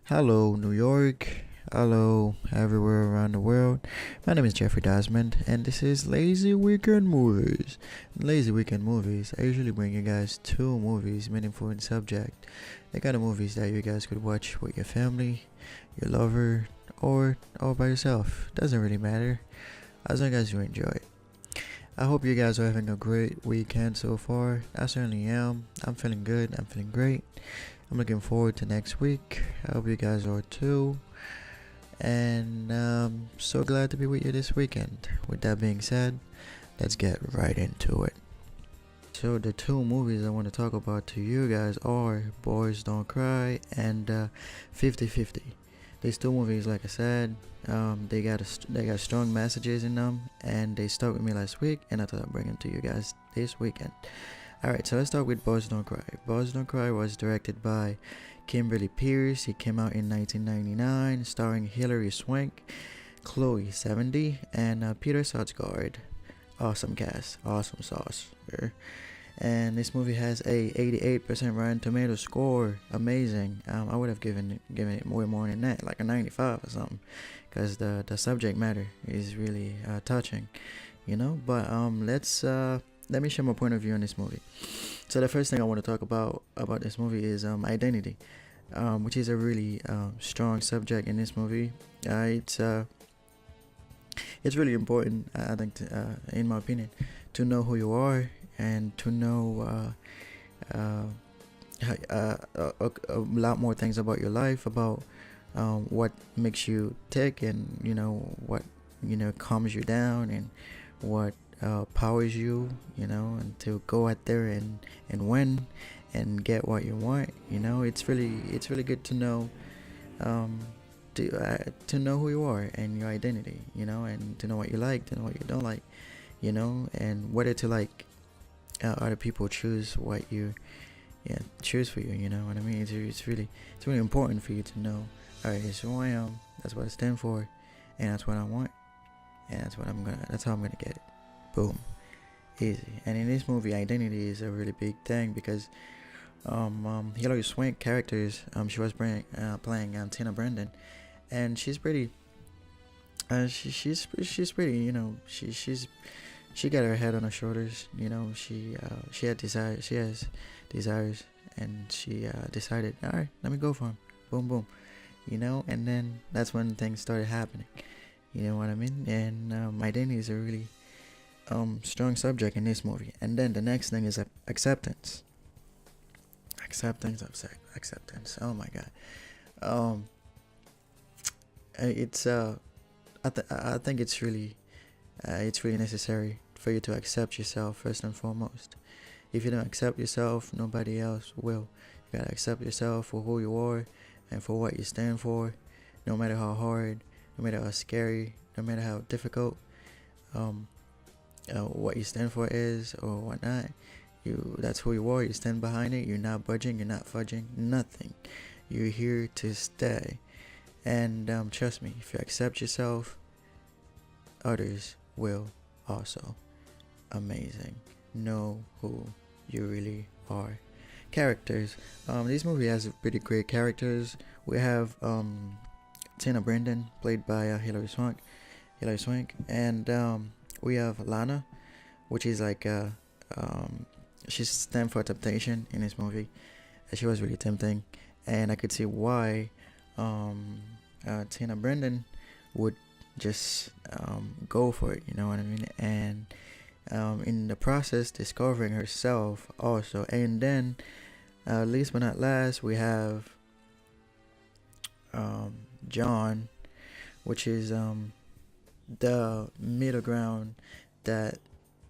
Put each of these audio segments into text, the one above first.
Hello, New York. Hello, everywhere around the world. My name is Jeffrey Desmond, and this is Lazy Weekend Movies. In Lazy Weekend Movies, I usually bring you guys two movies meaningful in subject. The kind of movies that you guys could watch with your family, your lover, or all by yourself. Doesn't really matter, as long as you enjoy it. I hope you guys are having a great weekend so far. I certainly am. I'm feeling good. I'm feeling great. I'm looking forward to next week. I hope you guys are too. And so glad to be with you this weekend. With that being said, let's get right into it. So the two movies I want to talk about to you guys are Boys Don't Cry and 50-50. These two movies, like I said, they got strong messages in them, and they stuck with me last week, and I thought I'd bring them to you guys this weekend. Alright, so let's start with Boys Don't Cry. Boys Don't Cry was directed by Kimberly Pierce. He came out in 1999, starring Hilary Swank, Chloe 70, and Peter Sarsgaard. Awesome cast, awesome sauce. And this movie has a 88% Rotten Tomato score. Amazing. I would have given it way more than that, like a 95 or something, because the subject matter is really touching, you know. But let me share my point of view on this movie. So the first thing I want to talk about this movie is identity, which is a really strong subject in this movie. It's really important, I think, in my opinion, to know who you are and to know a lot more things about your life, about what makes you tick, and what calms you down, and what powers you, and to go out there and win and get what you want. It's really good to know, to know who you are and your identity, and to know what you like, to know what you don't like, and whether to like other people choose what you choose for you. You know what I mean? It's really important for you to know. Alright, this is who I am. That's what I stand for, and that's what I want, and that's how I'm gonna get it. Boom, easy. And in this movie, identity is a really big thing because Hilary Swank characters, she was playing Tina Brendan, and she's pretty. She's pretty. She got her head on her shoulders. She had desire. She has desires, and she decided, all right, let me go for him. Boom, boom. And then that's when things started happening. You know what I mean? And identity is a really strong subject in this movie. And then the next thing is acceptance. Acceptance. Oh my God. It's I think it's really necessary for you to accept yourself first and foremost. If you don't accept yourself, nobody else will. You gotta accept yourself for who you are and for what you stand for, no matter how hard, no matter how scary, no matter how difficult what you stand for is or whatnot. That's who you are. You stand behind it. You're not budging. You're not fudging. Nothing. You're here to stay. And trust me, if you accept yourself, others will also. Amazing. Know who you really are. Characters. This movie has pretty great characters. We have Tina Brendan, played by Hilary Swank, and we have Lana, which is like she's stand for temptation in this movie. She was really tempting, and I could see why Tina Brendan would just go for it. You know what I mean? And in the process, discovering herself also. And then, least but not last, we have John, which is the middle ground that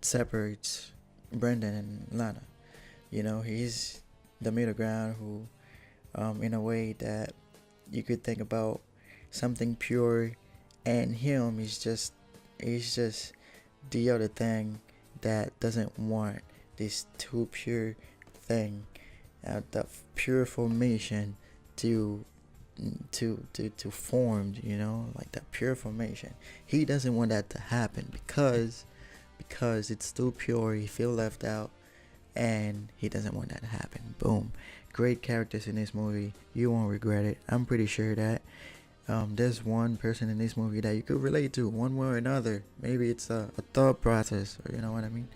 separates Brendan and Lana. He's the middle ground who, in a way that you could think about something pure, and him is just the other thing that doesn't want this too pure thing, the pure formation to form, like that pure formation. He doesn't want that to happen because it's too pure. He feel left out, and he doesn't want that to happen. Boom. great characters in this movie. You won't regret it. I'm pretty sure that there's one person in this movie that you could relate to one way or another. Maybe it's a thought process, or you know what I mean.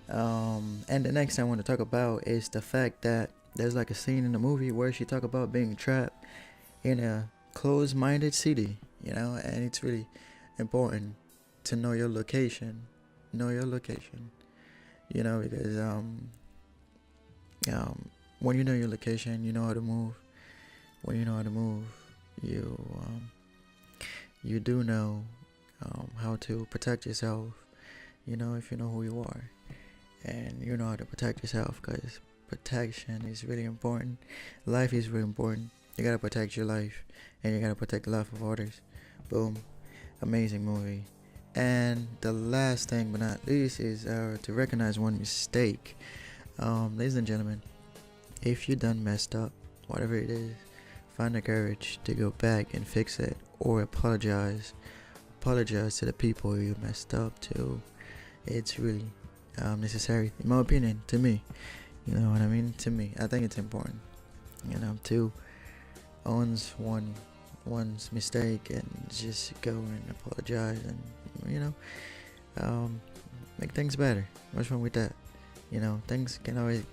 And the next thing I want to talk about is the fact that there's like a scene in the movie where she talk about being trapped in a closed-minded city, and it's really important to know your location. Know your location, because when you know your location, you know how to move. When you know how to move, you do know how to protect yourself. If you know who you are, and you know how to protect yourself, because protection is really important. Life is really important. You gotta protect your life, and you gotta protect the life of others. Boom, amazing movie. And the last thing but not least is to recognize one mistake. Ladies and gentlemen, if you done messed up, whatever it is, find the courage to go back and fix it, or apologize to the people you messed up to. It's really necessary, in my opinion. To me, you know what I mean. To me, I think it's important, to owns one's mistake and just go and apologize, and make things better. What's wrong with that? Things can always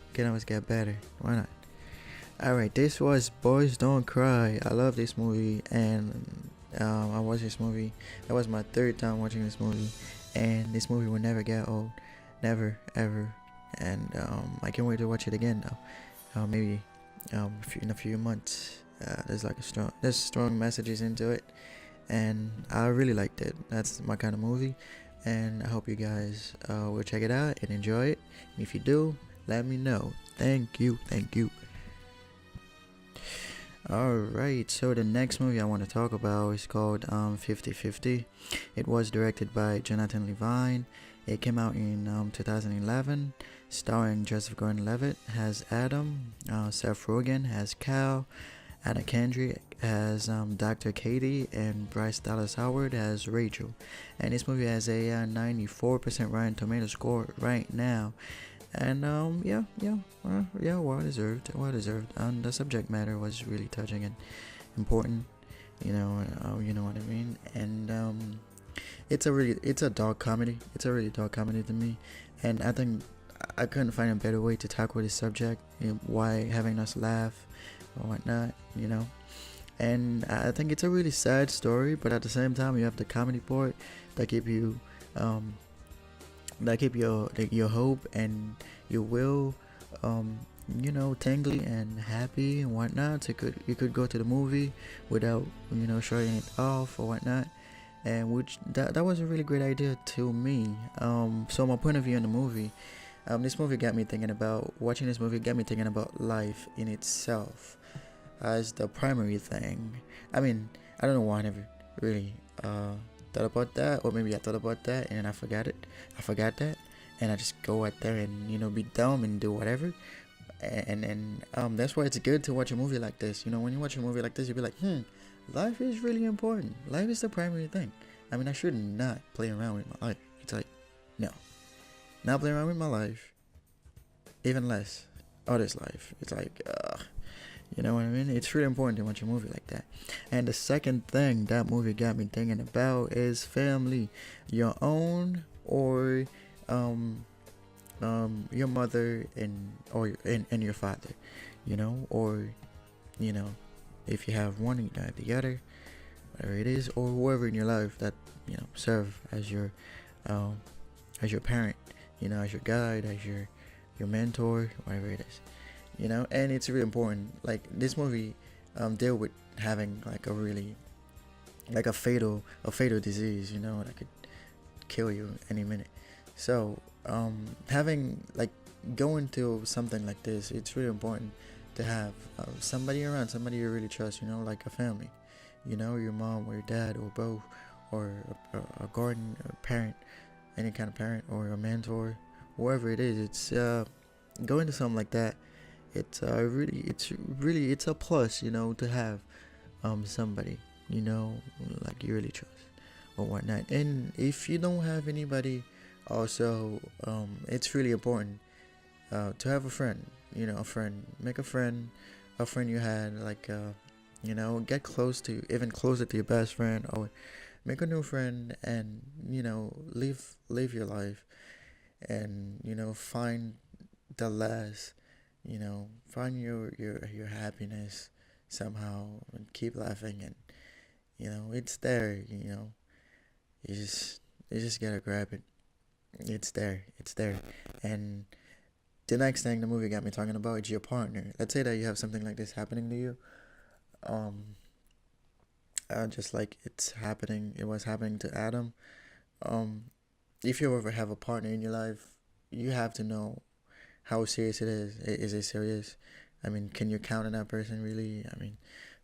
get better. Why not? Alright, this was Boys Don't Cry. I love this movie, and I watched this movie. That was my third time watching this movie, and this movie will never get old. Never, ever. And I can't wait to watch it again now. Maybe in a few months. There's strong messages into it, and I really liked it. That's my kind of movie, and I hope you guys will check it out and enjoy it. And if you do, let me know. Thank you. Alright, so the next movie I want to talk about is called 50/50. It was directed by Jonathan Levine. It came out in 2011, starring Joseph Gordon-Levitt, has Adam, Seth Rogen has Cal, Anna Kendrick has Dr. Katie, and Bryce Dallas Howard has Rachel. And this movie has a 94% Rotten Tomato score right now. And well deserved. And the subject matter was really touching and important. You know what I mean. And it's a dark comedy. It's a really dark comedy to me. And I think I couldn't find a better way to tackle this subject. Why having us laugh or whatnot. And I think it's a really sad story, but at the same time you have the comedy part that keep you your hope and your will tingly and happy and whatnot. So you could go to the movie without shutting it off or whatnot, and which that was a really great idea to me. So my point of view on the movie, watching this movie got me thinking about life in itself as the primary thing. I mean, I don't know why I never really thought about that, or maybe I thought about that and I forgot that, and I just go out there and be dumb and do whatever. And that's why it's good to watch a movie like this. When you watch a movie like this, you'll be like, life is really important. Life is the primary thing. I mean, I should not play around with my life. It's like, no, not play around with my life, even less others' life. It's like, you know what I mean? It's really important to watch a movie like that. And the second thing that movie got me thinking about is family. Your own, or your mother and your father, or if you have one, you have the other, whatever it is, or whoever in your life that serve as your parent, as your guide, as your mentor, whatever it is. And it's really important. Like, this movie deal with having a fatal disease, that could kill you any minute. So going to something like this, it's really important to have somebody around, somebody you really trust, like a family, your mom or your dad or both, or a guardian, a parent, any kind of parent, or a mentor, whoever it is. It's going to something like that. It's a plus, to have somebody, like you really trust or whatnot. And if you don't have anybody, also, it's really important to have a friend, a friend. Make a friend you had like get close to, even closer to your best friend, or make a new friend, and live your life, and find the last, find your happiness somehow, and keep laughing, and it's there. You just you just gotta grab it. It's there. And the next thing the movie got me talking about is your partner. Let's say that you have something like this happening to you. Um, just like it was happening to Adam. Um, if you ever have a partner in your life, you have to know how serious it is. Is it serious? I mean, can you count on that person really? I mean,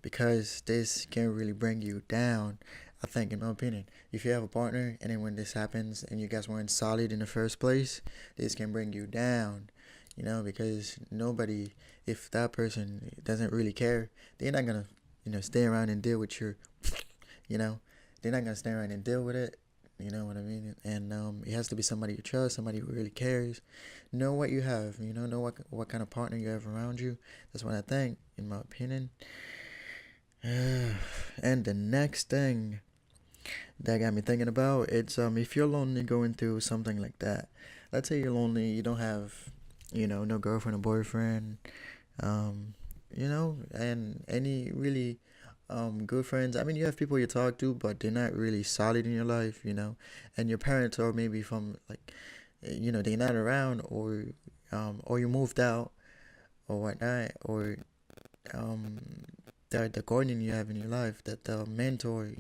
because this can really bring you down. I think, in my opinion, if you have a partner and then when this happens and you guys weren't solid in the first place, this can bring you down. Because nobody, if that person doesn't really care, they're not gonna, stay around and deal with your, you know, they're not gonna stay around and deal with it. You know what I mean? And it has to be somebody you trust, somebody who really cares. Know what you have. Know what kind of partner you have around you. That's what I think, in my opinion. And the next thing that got me thinking about, it's if you're lonely going through something like that. Let's say you're lonely, you don't have, no girlfriend or boyfriend, um, and any really good friends. I mean, you have people you talk to, but they're not really solid in your life, and your parents are maybe from like, they're not around, or you moved out or whatnot, or um the guardian you have in your life, that the mentor,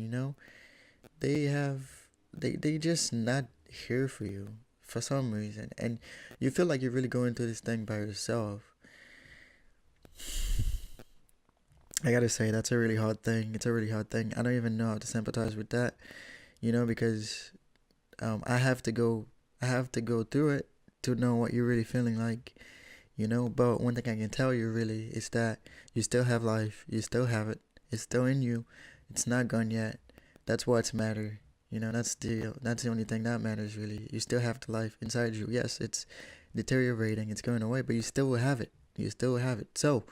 they have they just not here for you for some reason, and you feel like you're really going through this thing by yourself. I gotta say, that's a really hard thing. It's a really hard thing. I don't even know how to sympathize with that, because I have to go through it to know what you're really feeling like, but one thing I can tell you really is that you still have life, you still have it, it's still in you, it's not gone yet. That's what's matter. That's the only thing that matters really. You still have the life inside you. Yes, it's deteriorating, it's going away, but you still will have it. You still have it. So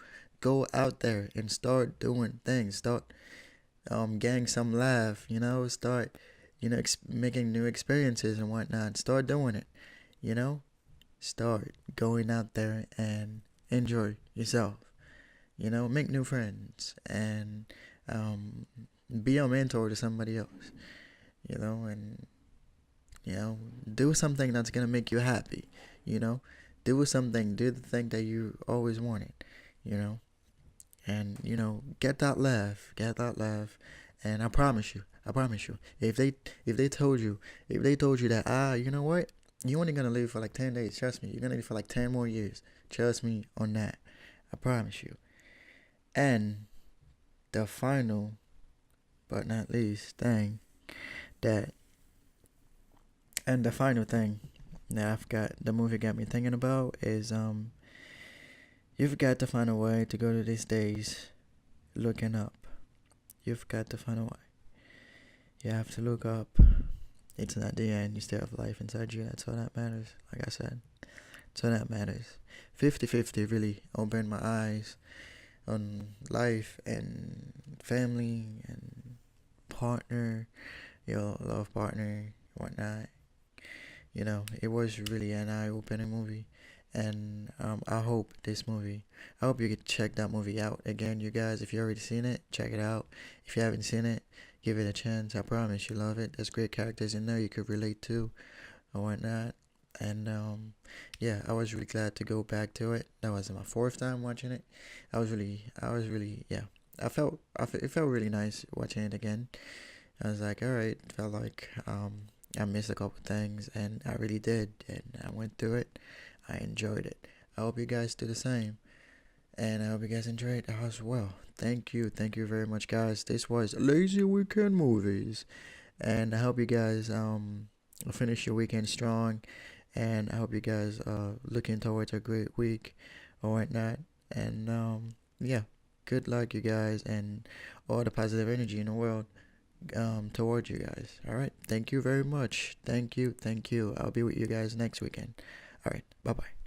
go out there and start doing things. Start getting some laugh. Start making new experiences and whatnot. Start doing it. You know, start going out there and enjoy yourself. Make new friends, and um, be a mentor to somebody else. And do something that's gonna make you happy. You know, do the thing that you always wanted. You know, and get that laugh, and I promise you, if they told you, that, you know what, you only gonna live for like 10 days, trust me, you're gonna live for like 10 more years, trust me on that, I promise you. And the final but not least thing that and the final thing that the movie got me thinking about is you've got to find a way to go to these days looking up. You've got to find a way. You have to look up. It's not the end. You still have life inside you. That's all that matters. Like I said, that's all that matters. 50-50 really opened my eyes on life and family and partner, your love partner, whatnot. It was really an eye-opening movie. And I hope you could check that movie out again, you guys. If you already seen it, check it out. If you haven't seen it, give it a chance. I promise you love it. There's great characters in there you could relate to or whatnot. And yeah, I was really glad to go back to it. That was my fourth time watching it. I was really, yeah. It felt really nice watching it again. I was like, all right, it felt like I missed a couple things, and I really did, and I went through it. I enjoyed it. I hope you guys do the same, and I hope you guys enjoyed it as well. Thank you very much, guys. This was Lazy Weekend Movies, and I hope you guys finish your weekend strong, and I hope you guys looking towards a great week or whatnot, and yeah, good luck, you guys, and all the positive energy in the world towards you guys. All right, thank you very much. Thank you. I'll be with you guys next weekend. All right, bye bye.